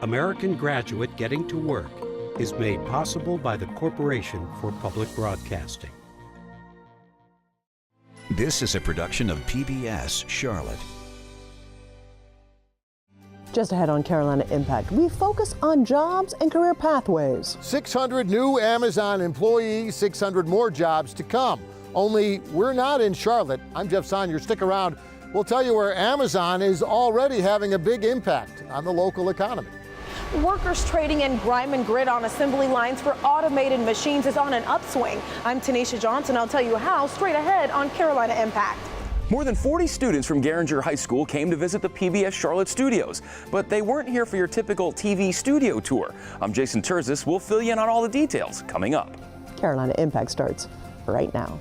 American Graduate Getting to Work is made possible by the Corporation for Public Broadcasting. This is a production of PBS Charlotte. Just ahead on Carolina Impact, we focus on jobs and career pathways. 600 new Amazon employees, 600 more jobs to come. Only we're not in Charlotte. I'm Jeff Sonyer. Stick around. We'll tell you where Amazon is already having a big impact on the local economy. Workers trading in grime and grit on assembly lines for automated machines is on an upswing. I'm Tanisha Johnson. I'll tell you how straight ahead on Carolina Impact. More than 40 students from Garinger High School came to visit the PBS Charlotte studios, but they weren't here for your typical TV studio tour. I'm Jason Terzis. We'll fill you in on all the details coming up. Carolina Impact starts right now.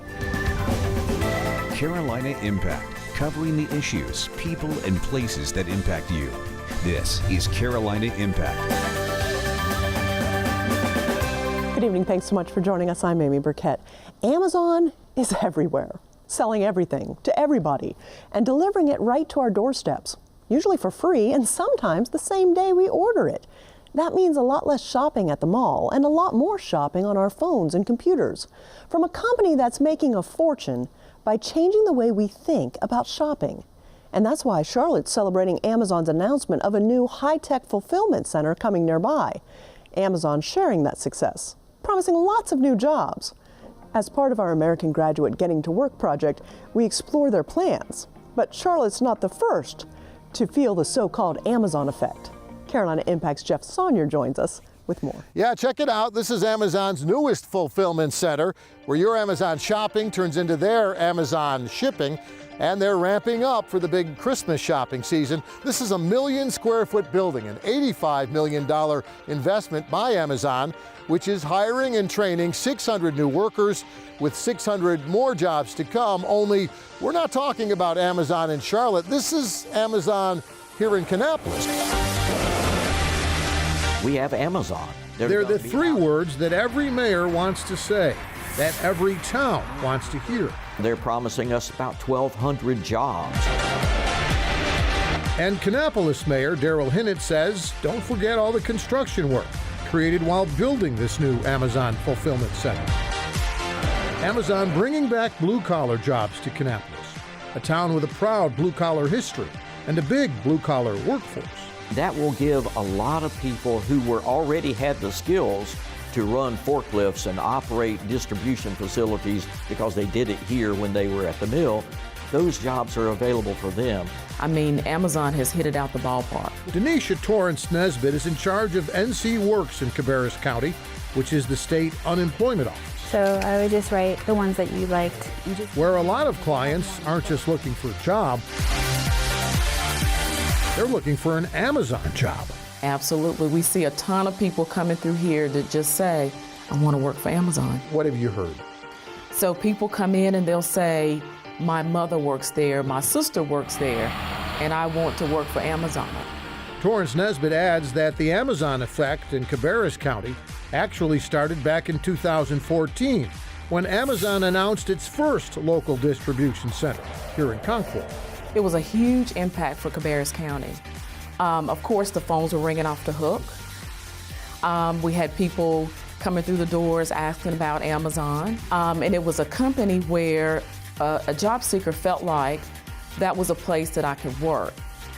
Carolina Impact, covering the issues, people, and places that impact you. This is Carolina Impact. Good evening. Thanks so much for joining us. I'm Amy Burkett. Amazon is everywhere, selling everything to everybody and delivering it right to our doorsteps, usually for free and sometimes the same day we order it. That means a lot less shopping at the mall and a lot more shopping on our phones and computers. From a company that's making a fortune by changing the way we think about shopping. And that's why Charlotte's celebrating Amazon's announcement of a new high-tech fulfillment center coming nearby. Amazon sharing that success, promising lots of new jobs. As part of our American Graduate Getting to Work project, we explore their plans. But Charlotte's not the first to feel the so-called Amazon effect. Carolina Impact's Jeff Sonyer joins us with more. Yeah, check it out. This is Amazon's newest fulfillment center, where your Amazon shopping turns into their Amazon shipping. And they're ramping up for the big Christmas shopping season. This is a 1 million square foot building, an $85 million investment by Amazon, which is hiring and training 600 new workers with 600 more jobs to come. Only we're not talking about Amazon in Charlotte. This is Amazon here in Kannapolis. We have Amazon. They're the three words that every mayor wants to say, that every town wants to hear. They're promising us about 1,200 jobs. And Kannapolis Mayor Daryl Hinnant says, don't forget all the construction work created while building this new Amazon fulfillment center. Amazon bringing back blue-collar jobs to Kannapolis, a town with a proud blue-collar history and a big blue-collar workforce. That will give a lot of people who were already had the skills to run forklifts and operate distribution facilities because they did it here when they were at the mill. Those jobs are available for them. I mean, Amazon has hit it out the ballpark. Denisha Torrance Nesbitt is in charge of NC Works in Cabarrus County, which is the state unemployment office. So I would just write the ones that you liked. Where a lot of clients aren't just looking for a job, they're looking for an Amazon job. Absolutely. We see a ton of people coming through here that just say, I want to work for Amazon. What have you heard? So people come in and they'll say, my mother works there, my sister works there, and I want to work for Amazon. Torrance Nesbitt adds that the Amazon effect in Cabarrus County actually started back in 2014 when Amazon announced its first local distribution center here in Concord. It was a huge impact for Cabarrus County. Of course, the phones were ringing off the hook. We had people coming through the doors asking about Amazon. And it was a company where a job seeker felt like that was a place that I could work.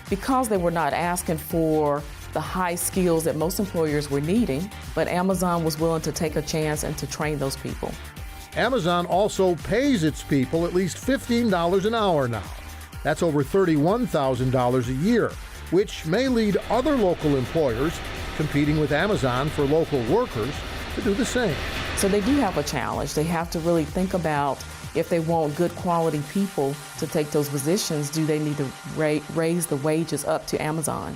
Because they were not asking for the high skills that most employers were needing, but Amazon was willing to take a chance and to train those people. Amazon also pays its people at least $15 an hour now. That's over $31,000 a year, which may lead other local employers competing with Amazon for local workers to do the same. So they do have a challenge. They have to really think about if they want good quality people to take those positions, do they need to raise the wages up to Amazon?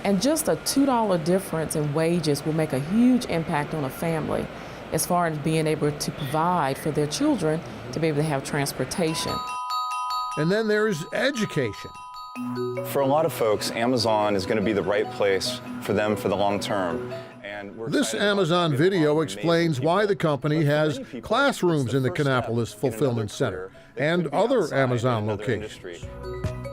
And just a $2 difference in wages will make a huge impact on a family as far as being able to provide for their children to be able to have transportation. And then there's education. For a lot of folks, Amazon is going to be the right place for them for the long term. This Amazon video explains why the company has classrooms in the Kannapolis Fulfillment Center and other Amazon locations.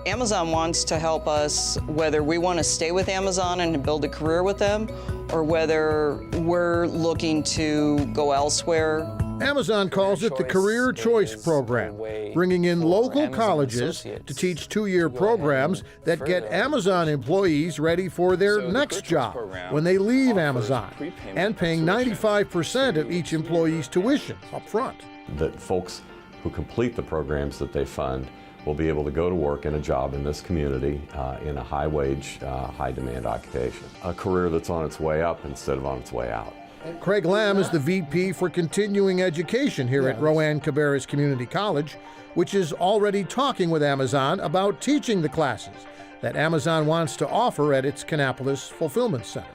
Amazon wants to help us whether we want to stay with Amazon and build a career with them, or whether we're looking to go elsewhere. Amazon calls it the Career Choice Program, bringing in local colleges to teach two-year programs that get Amazon employees ready for their next job when they leave Amazon, and paying 95% of each employee's tuition up front. That folks who complete the programs that they fund will be able to go to work in a job in this community in a high-wage, high-demand occupation. A career that's on its way up instead of on its way out. Craig Lamb is the VP for Continuing Education here at Rowan Cabarrus Community College, which is already talking with Amazon about teaching the classes that Amazon wants to offer at its Kannapolis Fulfillment Center.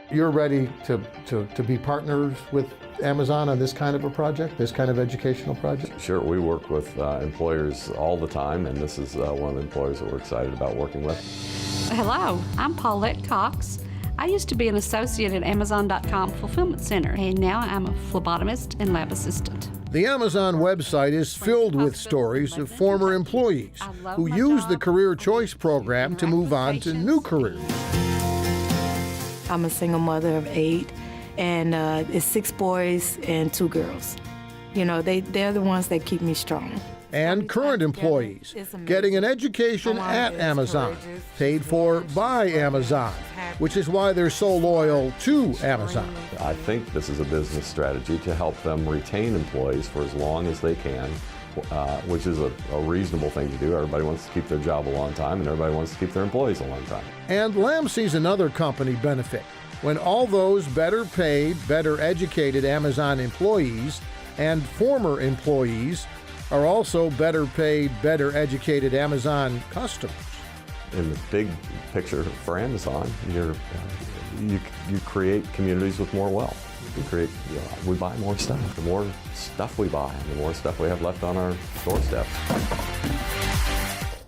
You're ready to be partners with Amazon on this kind of a project, this kind of educational project? Sure, we work with employers all the time, and this is one of the employers that we're excited about working with. Hello, I'm Paulette Cox. I used to be an associate at Amazon.com Fulfillment Center, and now I'm a phlebotomist and lab assistant. The Amazon website is filled with stories of former employees who use the Career Choice Program to move on to new careers. I'm a single mother of 8, and it's 6 boys and 2 girls. You know, they're the ones that keep me strong. And current employees getting an education at Amazon, paid for by Amazon, which is why they're so loyal to Amazon. I think this is a business strategy to help them retain employees for as long as they can, which is a reasonable thing to do. Everybody wants to keep their job a long time, and everybody wants to keep their employees a long time. And Lamb sees another company benefit when all those better paid, better educated Amazon employees and former employees are also better paid, better educated Amazon customers. In the big picture for Amazon, you create communities with more wealth. We buy more stuff. The more stuff we buy, the more stuff we have left on our doorsteps.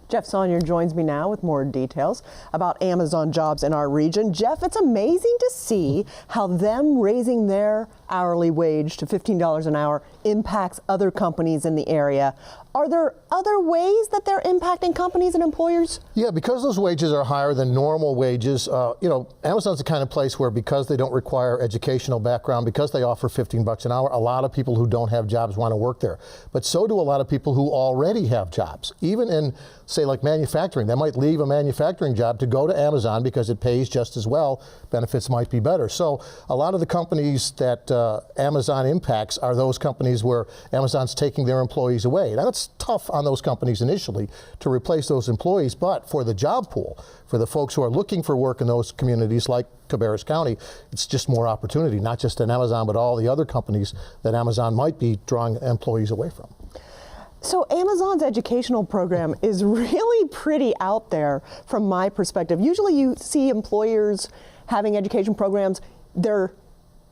Jeff Saunier joins me now with more details about Amazon jobs in our region. Jeff, it's amazing to see how them raising their hourly wage to $15 an hour impacts other companies in the area. Are there other ways that they're impacting companies and employers? Yeah, because those wages are higher than normal wages, Amazon's the kind of place where, because they don't require educational background, because they offer $15 an hour, a lot of people who don't have jobs want to work there. But so do a lot of people who already have jobs. Even in, say, like manufacturing, they might leave a manufacturing job to go to Amazon because it pays just as well. Benefits might be better. So a lot of the companies that Amazon impacts are those companies where Amazon's taking their employees away. Now, it's tough on those companies initially to replace those employees, but for the job pool, for the folks who are looking for work in those communities like Cabarrus County, it's just more opportunity, not just in Amazon, but all the other companies that Amazon might be drawing employees away from. So Amazon's educational program is really pretty out there from my perspective. Usually you see employers having education programs, they're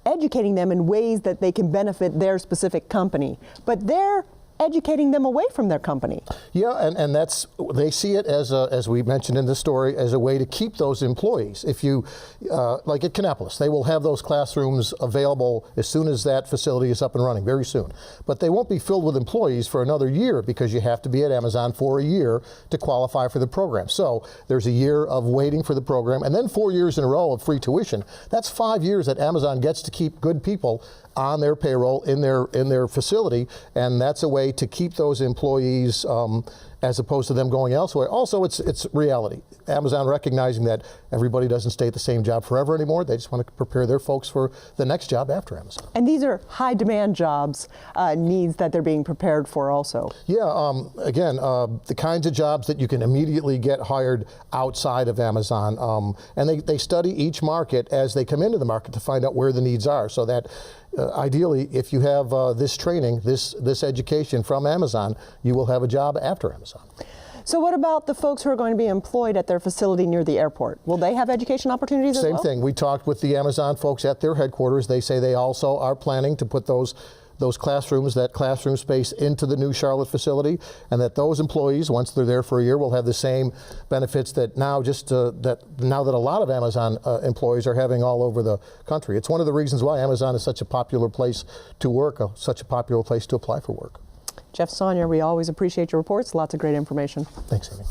educating them in ways that they can benefit their specific company, but they're educating them away from their company. Yeah, and that's, they see it as we mentioned in the story, as a way to keep those employees. If you, like at Kannapolis, they will have those classrooms available as soon as that facility is up and running, very soon. But they won't be filled with employees for another year because you have to be at Amazon for a year to qualify for the program. So there's a year of waiting for the program, and then 4 years in a row of free tuition. That's 5 years that Amazon gets to keep good people on their payroll in their facility, and that's a way to keep those employees as opposed to them going elsewhere. Also, it's reality. Amazon recognizing that everybody doesn't stay at the same job forever anymore. They just want to prepare their folks for the next job after Amazon. And these are high demand jobs, needs that they're being prepared for also. Yeah, again, the kinds of jobs that you can immediately get hired outside of Amazon. And they study each market as they come into the market to find out where the needs are, so that ideally, if you have this training, this education from Amazon, you will have a job after Amazon. So what about the folks who are going to be employed at their facility near the airport? Will they have education opportunities as well? Same thing. We talked with the Amazon folks at their headquarters. They say they also are planning to put those classrooms, that classroom space, into the new Charlotte facility, and that those employees, once they're there for a year, will have the same benefits that now that a lot of Amazon employees are having all over the country. It's one of the reasons why Amazon is such a popular place to work, such a popular place to apply for work. Jeff Saunier, we always appreciate your reports. Lots of great information. Thanks, Amy.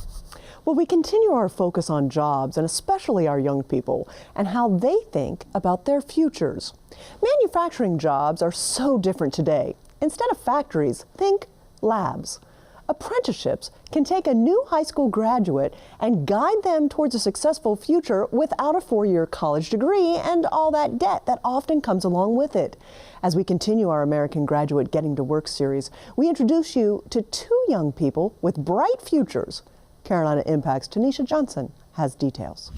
Well, we continue our focus on jobs, and especially our young people, and how they think about their futures. Manufacturing jobs are so different today. Instead of factories, think labs. Apprenticeships can take a new high school graduate and guide them towards a successful future without a 4-year college degree and all that debt that often comes along with it. As we continue our American Graduate Getting to Work series, we introduce you to 2 young people with bright futures. Carolina Impact's Tanisha Johnson has details.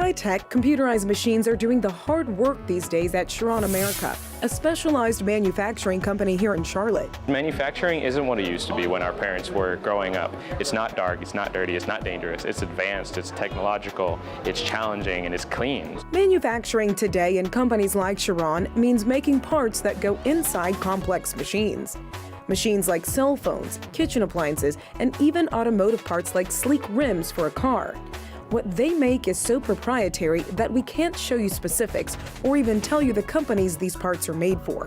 High-tech, computerized machines are doing the hard work these days at Chiron America, a specialized manufacturing company here in Charlotte. Manufacturing isn't what it used to be when our parents were growing up. It's not dark, it's not dirty, it's not dangerous. It's advanced, it's technological, it's challenging, and it's clean. Manufacturing today in companies like Chiron means making parts that go inside complex machines. Machines like cell phones, kitchen appliances, and even automotive parts like sleek rims for a car. What they make is so proprietary that we can't show you specifics or even tell you the companies these parts are made for.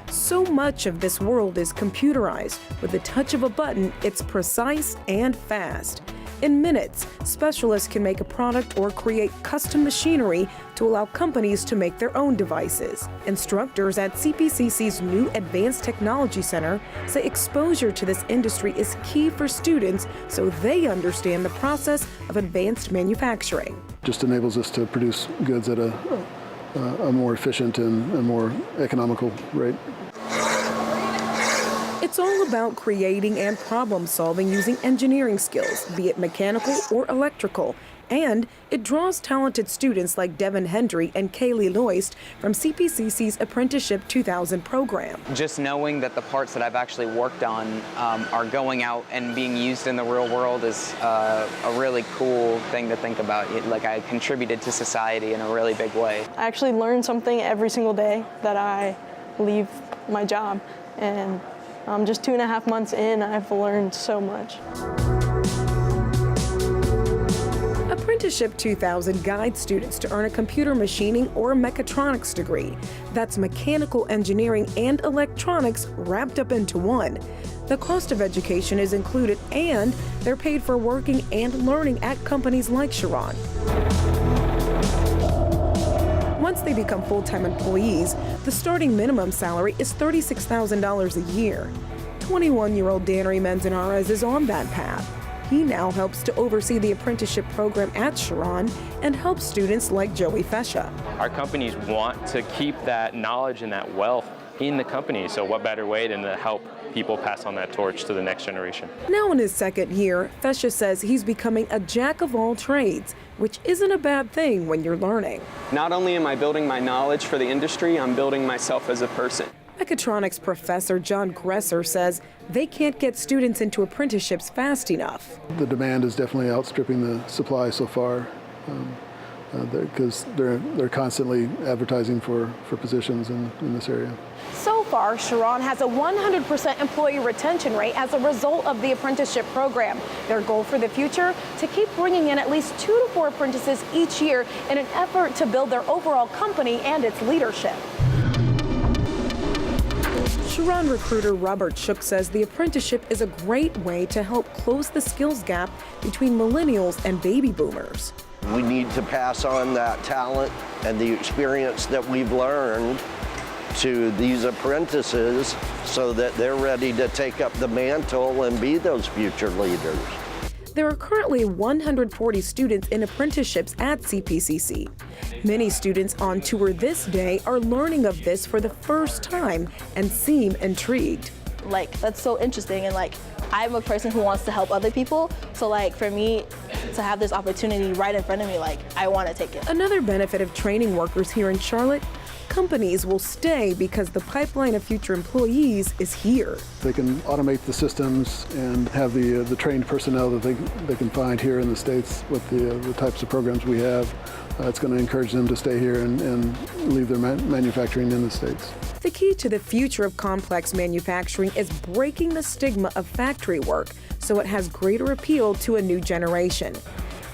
So much of this world is computerized. With the touch of a button, it's precise and fast. In minutes, specialists can make a product or create custom machinery to allow companies to make their own devices. Instructors at CPCC's new Advanced Technology Center say exposure to this industry is key for students so they understand the process of advanced manufacturing. Just enables us to produce goods at a more efficient and a more economical rate. It's all about creating and problem solving using engineering skills, be it mechanical or electrical. And it draws talented students like Devin Hendry and Kaylee Loist from CPCC's Apprenticeship 2000 program. Just knowing that the parts that I've actually worked on are going out and being used in the real world is a really cool thing to think about. Like, I contributed to society in a really big way. I actually learn something every single day that I leave my job. And just 2.5 months in, I've learned so much. Apprenticeship 2000 guides students to earn a computer machining or mechatronics degree. That's mechanical engineering and electronics wrapped up into one. The cost of education is included, and they're paid for working and learning at companies like Chiron. Once they become full-time employees, the starting minimum salary is $36,000 a year. 21-year-old Dannery Manzanares is on that path. He now helps to oversee the apprenticeship program at Chiron and helps students like Joey Fesha. Our companies want to keep that knowledge and that wealth in the company, so what better way than to help people pass on that torch to the next generation. Now in his second year, Fesha says he's becoming a jack of all trades, which isn't a bad thing when you're learning. Not only am I building my knowledge for the industry, I'm building myself as a person. Mechatronics professor John Gresser says they can't get students into apprenticeships fast enough. The demand is definitely outstripping the supply so far because they're constantly advertising for positions in this area. So far, Chiron has a 100% employee retention rate as a result of the apprenticeship program. Their goal for the future, to keep bringing in at least 2 to 4 apprentices each year in an effort to build their overall company and its leadership. Chiron recruiter Robert Shook says the apprenticeship is a great way to help close the skills gap between millennials and baby boomers. We need to pass on that talent and the experience that we've learned to these apprentices so that they're ready to take up the mantle and be those future leaders. There are currently 140 students in apprenticeships at CPCC. Many students on tour this day are learning of this for the first time and seem intrigued. Like, that's so interesting, and like, I'm a person who wants to help other people, so like for me to have this opportunity right in front of me, like, I want to take it. Another benefit of training workers here in Charlotte, companies will stay because the pipeline of future employees is here. They can automate the systems and have the trained personnel that they can find here in the States with the types of programs we have. It's going to encourage them to stay here and leave their manufacturing in the States. The key to the future of complex manufacturing is breaking the stigma of factory work so it has greater appeal to a new generation.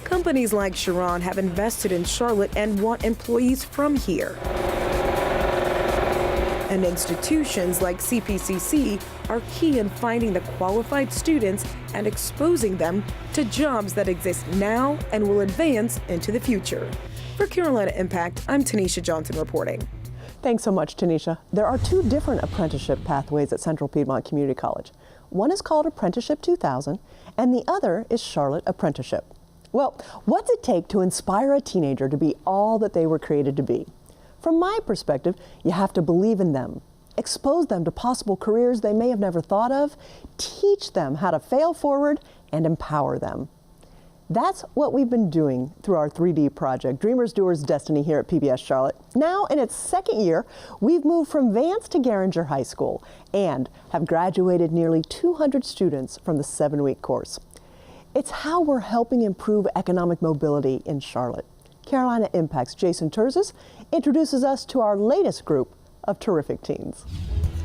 Companies like Chiron have invested in Charlotte and want employees from here. And institutions like CPCC are key in finding the qualified students and exposing them to jobs that exist now and will advance into the future. For Carolina Impact, I'm Tanisha Johnson reporting. Thanks so much, Tanisha. There are 2 different apprenticeship pathways at Central Piedmont Community College. One is called Apprenticeship 2000, and the other is Charlotte Apprenticeship. Well, what's it take to inspire a teenager to be all that they were created to be? From my perspective, you have to believe in them, expose them to possible careers they may have never thought of, teach them how to fail forward, and empower them. That's what we've been doing through our 3D project, Dreamers, Doers, Destiny, here at PBS Charlotte. Now, in its 2nd year, we've moved from Vance to Garinger High School and have graduated nearly 200 students from the 7-week course. It's how we're helping improve economic mobility in Charlotte. Carolina Impact's Jason Terzis introduces us to our latest group of terrific teens.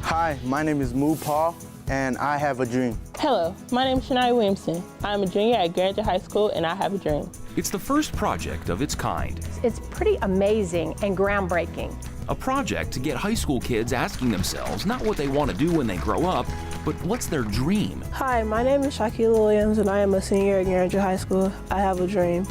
Hi, my name is Moo Paul, and I have a dream. Hello, my name is Shania Williamson. I'm a junior at Garinger High School, and I have a dream. It's the first project of its kind. It's pretty amazing and groundbreaking. A project to get high school kids asking themselves not what they want to do when they grow up, but what's their dream? Hi, my name is Shaquille Williams, and I am a senior at Garinger High School. I have a dream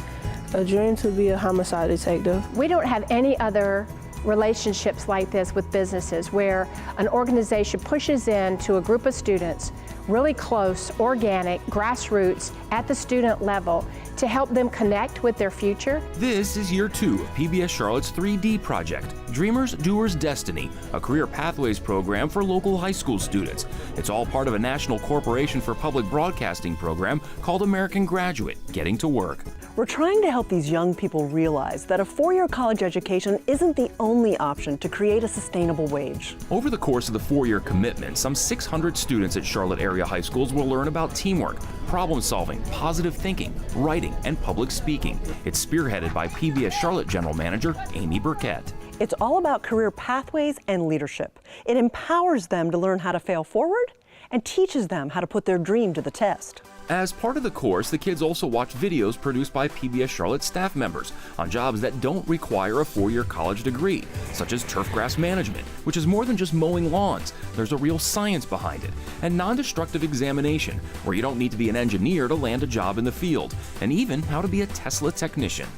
to be a homicide detective. We don't have any other relationships like this with businesses where an organization pushes into a group of students, really close, organic, grassroots, at the student level to help them connect with their future. This is year 2 of PBS Charlotte's 3D project, Dreamers, Doers, Destiny, a career pathways program for local high school students. It's all part of a National Corporation for Public Broadcasting program called American Graduate, Getting to Work. We're trying to help these young people realize that a 4-year college education isn't the only option to create a sustainable wage. Over the course of the 4-year commitment, some 600 students at Charlotte area high schools will learn about teamwork, problem solving, positive thinking, writing, and public speaking. It's spearheaded by PBS Charlotte General Manager Amy Burkett. It's all about career pathways and leadership. It empowers them to learn how to fail forward and teaches them how to put their dream to the test. As part of the course, the kids also watch videos produced by PBS Charlotte staff members on jobs that don't require a 4-year college degree, such as turf grass management, which is more than just mowing lawns. There's a real science behind it, and non-destructive examination, where you don't need to be an engineer to land a job in the field, and even how to be a Tesla technician.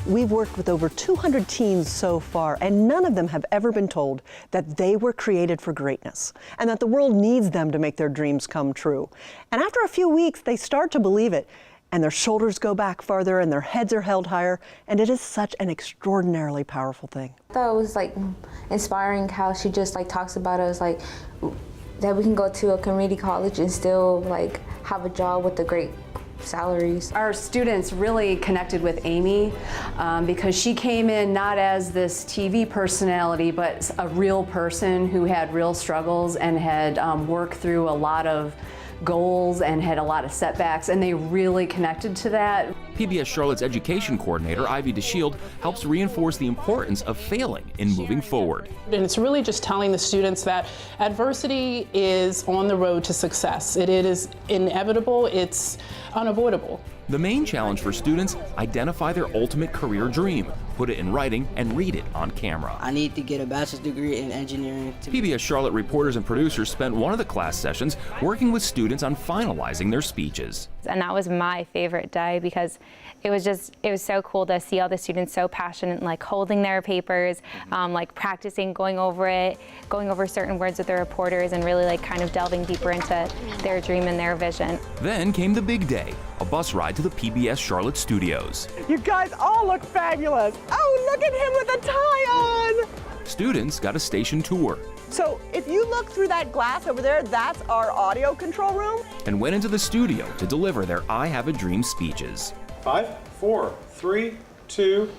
We've worked with over 200 teens so far, and none of them have ever been told that they were created for greatness and that the world needs them to make their dreams come true. And after a few weeks, they start to believe it, and their shoulders go back farther and their heads are held higher, and it is such an extraordinarily powerful thing. I thought it was inspiring how she just talks about us that we can go to a community college and still have a job with a great salaries. Our students really connected with Amy because she came in not as this TV personality, but a real person who had real struggles and had worked through a lot of goals and had a lot of setbacks, and they really connected to that. PBS Charlotte's education coordinator, Ivy DeShield, helps reinforce the importance of failing in moving forward. And it's really just telling the students that adversity is on the road to success. It is inevitable, it's unavoidable. The main challenge for students, identify their ultimate career dream, put it in writing, and read it on camera. I need to get a bachelor's degree in engineering. PBS Charlotte reporters and producers spent one of the class sessions working with students on finalizing their speeches. And that was my favorite day because it was so cool to see all the students so passionate, holding their papers, practicing, going over certain words with the reporters, and really kind of delving deeper into their dream and their vision. Then came the big day, a bus ride to the PBS Charlotte studios. You guys all look fabulous. Oh, look at him with a tie on. Students got a station tour. So if you look through that glass over there, that's our audio control room. And went into the studio to deliver their I Have a Dream speeches. 5, 4, 3, 2.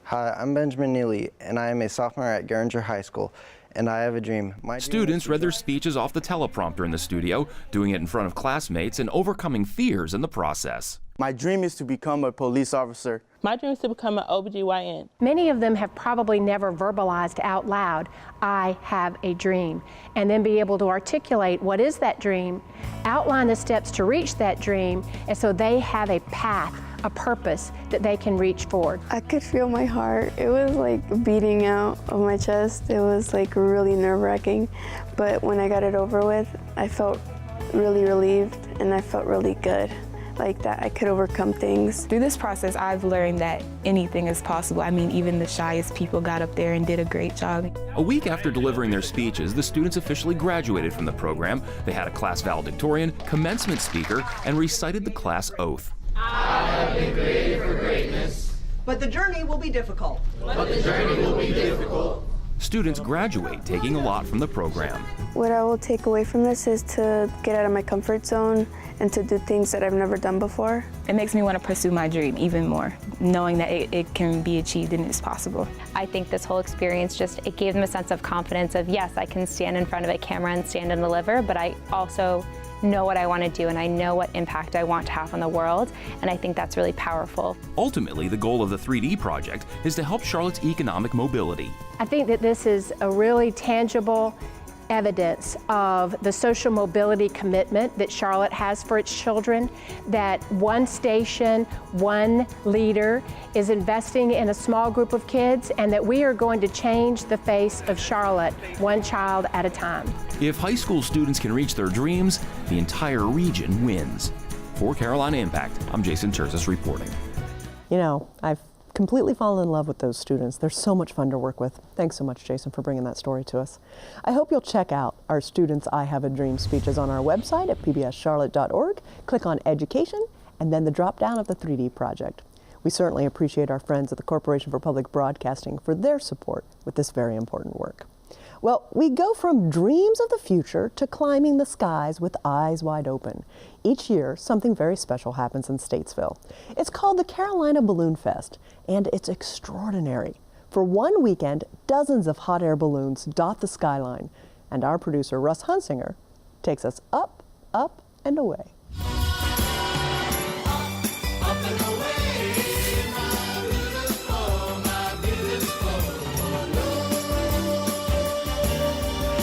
Hi, I'm Benjamin Neely, and I am a sophomore at Garinger High School, and I have a dream. Students read their speeches off the teleprompter in the studio, doing it in front of classmates and overcoming fears in the process. My dream is to become a police officer. My dream is to become an OBGYN. Many of them have probably never verbalized out loud, I have a dream, and then be able to articulate what is that dream, outline the steps to reach that dream, and so they have a path, a purpose that they can reach forward. I could feel my heart. It was beating out of my chest. It was really nerve-wracking, but when I got it over with, I felt really relieved and I felt really good, like that I could overcome things. Through this process, I've learned that anything is possible. I mean, even the shyest people got up there and did a great job. A week after delivering their speeches, the students officially graduated from the program. They had a class valedictorian, commencement speaker, and recited the class oath. I have been created for greatness. But the journey will be difficult. Students graduate taking a lot from the program. What I will take away from this is to get out of my comfort zone and to do things that I've never done before. It makes me want to pursue my dream even more, knowing that it can be achieved and it's possible. I think this whole experience it gave them a sense of confidence of, yes, I can stand in front of a camera and stand and deliver, but I also know what I want to do and I know what impact I want to have on the world, and I think that's really powerful. Ultimately, the goal of the 3D project is to help Charlotte's economic mobility. I think that this is a really tangible evidence of the social mobility commitment that Charlotte has for its children, that one station, one leader is investing in a small group of kids, and that we are going to change the face of Charlotte one child at a time. If high school students can reach their dreams, the entire region wins. For Carolina Impact, I'm Jason Terzis reporting. You know, I've completely fallen in love with those students. They're so much fun to work with. Thanks so much, Jason, for bringing that story to us. I hope you'll check out our Students I Have a Dream speeches on our website at pbscharlotte.org. Click on Education and then the drop down of the 3D project. We certainly appreciate our friends at the Corporation for Public Broadcasting for their support with this very important work. Well, we go from dreams of the future to climbing the skies with eyes wide open. Each year, something very special happens in Statesville. It's called the Carolina Balloon Fest, and it's extraordinary. For one weekend, dozens of hot air balloons dot the skyline, and our producer, Russ Hunsinger, takes us up, up, and away.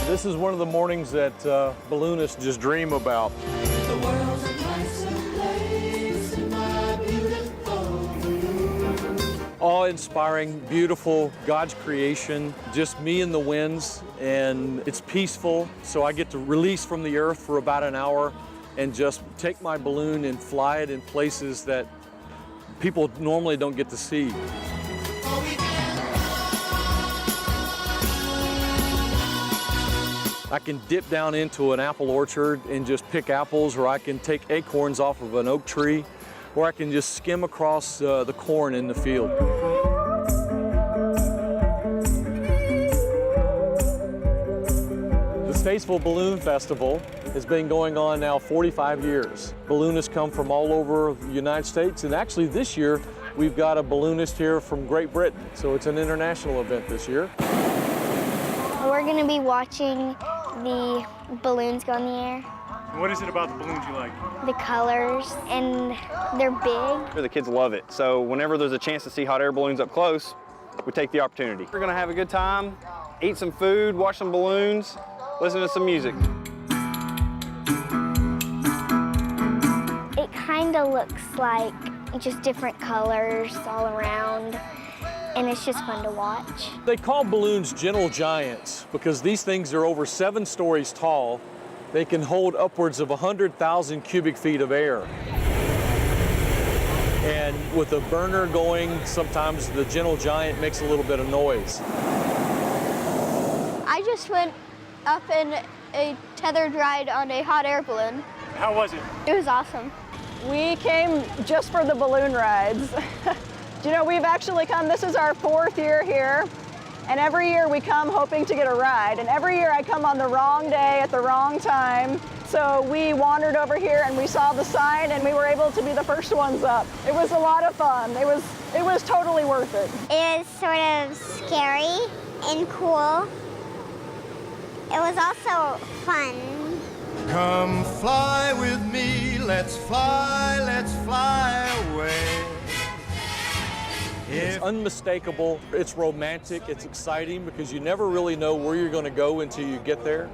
This is one of the mornings that balloonists just dream about. The world's a nicer place in my beautiful blue. Awe-inspiring, beautiful, God's creation, just me and the winds, and it's peaceful, so I get to release from the earth for about an hour and just take my balloon and fly it in places that people normally don't get to see. I can dip down into an apple orchard and just pick apples, or I can take acorns off of an oak tree, or I can just skim across the corn in the field. The Statesville Balloon Festival has been going on now 45 years. Balloonists come from all over the United States, and actually this year we've got a balloonist here from Great Britain, so it's an international event this year. We're going to be watching the balloons go in the air. What is it about the balloons you like? The colors, and they're big. The kids love it, so whenever there's a chance to see hot air balloons up close, we take the opportunity. We're gonna have a good time, eat some food, watch some balloons, listen to some music. It kind of looks like just different colors all around, and it's just fun to watch. They call balloons gentle giants because these things are over 7 stories tall. They can hold upwards of 100,000 cubic feet of air. And with a burner going, sometimes the gentle giant makes a little bit of noise. I just went up in a tethered ride on a hot air balloon. How was it? It was awesome. We came just for the balloon rides. You know, we've actually come, this is our 4th year here, and every year we come hoping to get a ride, and every year I come on the wrong day at the wrong time. So we wandered over here and we saw the sign and we were able to be the first ones up. It was a lot of fun. It was totally worth it. It was sort of scary and cool. It was also fun. Come fly with me, let's fly away. It's unmistakable, it's romantic, it's exciting because you never really know where you're going to go until you get there.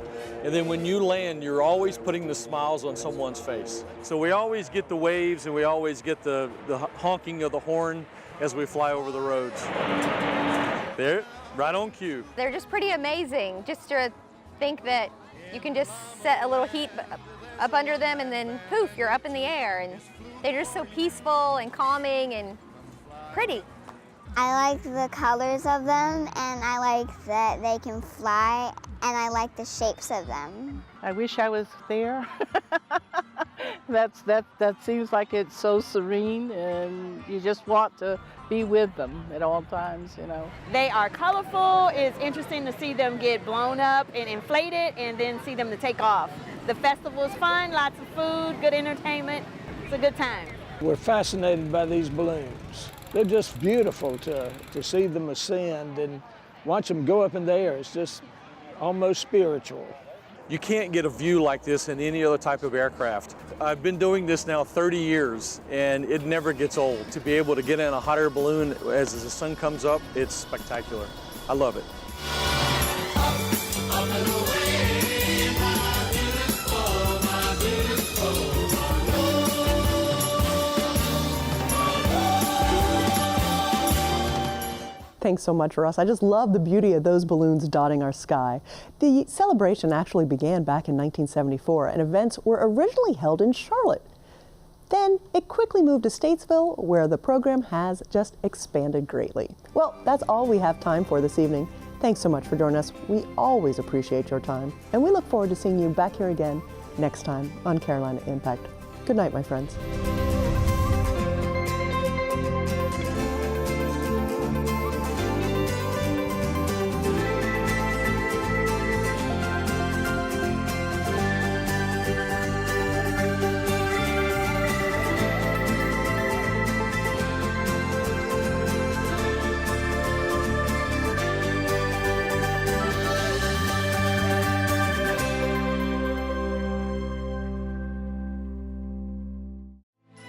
And then when you land, you're always putting the smiles on someone's face. So we always get the waves and we always get the honking of the horn as we fly over the roads. There, right on cue. They're just pretty amazing, just to think that You can just set a little heat up under them and then poof, you're up in the air. And they're just so peaceful and calming and pretty. I like the colors of them, and I like that they can fly, and I like the shapes of them. I wish I was there. That seems like it's so serene, and you just want to be with them at all times, you know. They are colorful. It's interesting to see them get blown up and inflated, and then see them to take off. The festival is fun, lots of food, good entertainment. It's a good time. We're fascinated by these balloons. They're just beautiful to see them ascend and watch them go up in the air. It's just almost spiritual. You can't get a view like this in any other type of aircraft. I've been doing this now 30 years, and it never gets old. To be able to get in a hot air balloon as the sun comes up, it's spectacular. I love it. Thanks so much, Russ. I just love the beauty of those balloons dotting our sky. The celebration actually began back in 1974, and events were originally held in Charlotte. Then it quickly moved to Statesville, where the program has just expanded greatly. Well, that's all we have time for this evening. Thanks so much for joining us. We always appreciate your time, and we look forward to seeing you back here again next time on Carolina Impact. Good night, my friends.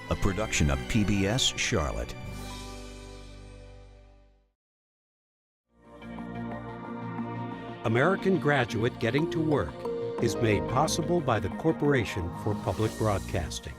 A production of PBS Charlotte. American Graduate Getting to Work is made possible by the Corporation for Public Broadcasting.